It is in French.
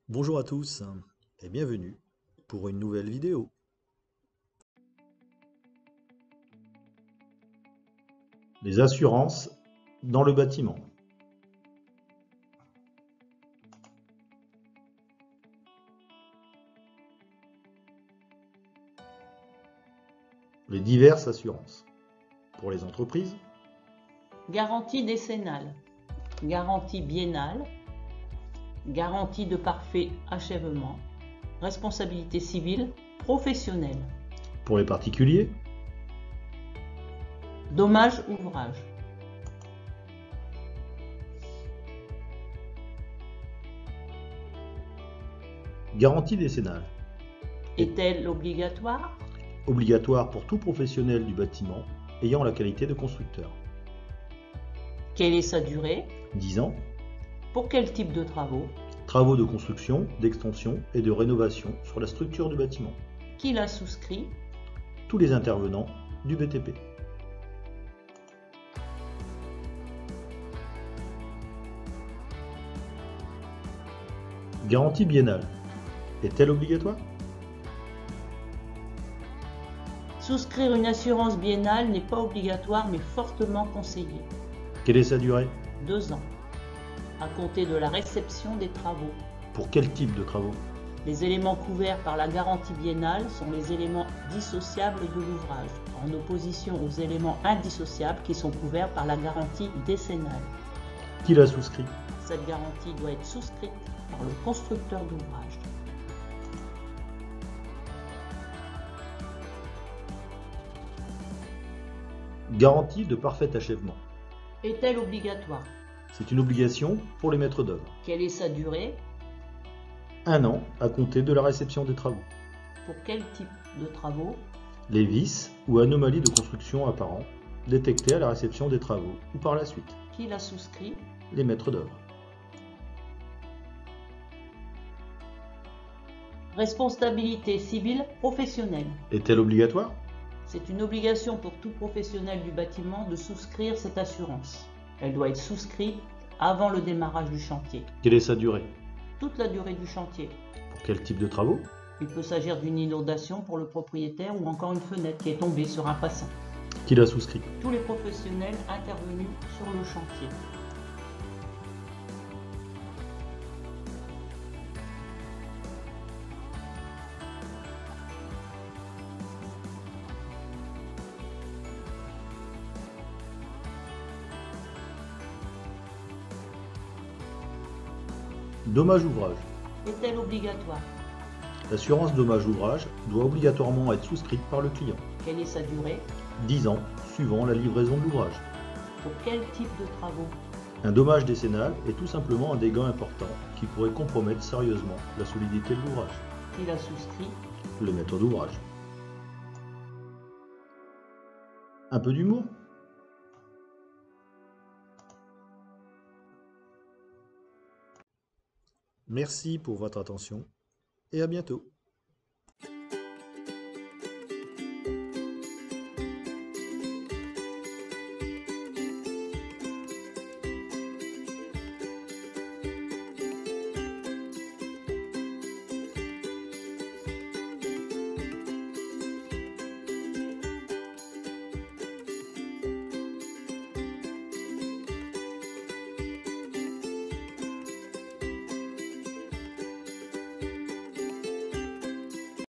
Bonjour à tous et bienvenue pour une nouvelle vidéo. Les assurances dans le bâtiment. Les diverses assurances. Pour les entreprises, Garantie décennale, garantie biennale, garantie de parfait achèvement, responsabilité civile professionnelle, pour les particuliers, dommage ouvrage, garantie décennale. est-elle obligatoire? Obligatoire pour tout professionnel du bâtiment ayant la qualité de constructeur. Quelle est sa durée? 10 ans. Pour quel type de travaux? Travaux de construction, d'extension et de rénovation sur la structure du bâtiment. Qui l'a souscrit? Tous les intervenants du BTP. Garantie biennale. Est-elle obligatoire? Souscrire une assurance biennale n'est pas obligatoire mais fortement conseillé. Quelle est sa durée? 2 ans, à compter de la réception des travaux. Pour quel type de travaux? Les éléments couverts par la garantie biennale sont les éléments dissociables de l'ouvrage, en opposition aux éléments indissociables qui sont couverts par la garantie décennale. Qui l'a souscrit? Cette garantie doit être souscrite par le constructeur d'ouvrage. Garantie de parfait achèvement. Est-elle obligatoire? C'est une obligation pour les maîtres d'œuvre. Quelle est sa durée? 1 an à compter de la réception des travaux. Pour quel type de travaux? Les vices ou anomalies de construction apparents détectés à la réception des travaux ou par la suite. Qui l'a souscrit? Les maîtres d'œuvre. Responsabilité civile professionnelle. Est-elle obligatoire? C'est une obligation pour tout professionnel du bâtiment de souscrire cette assurance. Elle doit être souscrite avant le démarrage du chantier. Quelle est sa durée? Toute la durée du chantier. Pour quel type de travaux? Il peut s'agir d'une inondation pour le propriétaire ou encore une fenêtre qui est tombée sur un passant. Qui l'a souscrit? Tous les professionnels intervenus sur le chantier. Dommage ouvrage. Est-elle obligatoire? L'assurance dommage ouvrage doit obligatoirement être souscrite par le client. Quelle est sa durée? 10 ans suivant la livraison de l'ouvrage. Pour quel type de travaux? Un dommage décennal est tout simplement un dégât important qui pourrait compromettre sérieusement la solidité de l'ouvrage. Qui l'a souscrit? Le maître d'ouvrage. Un peu d'humour? Merci pour votre attention et à bientôt.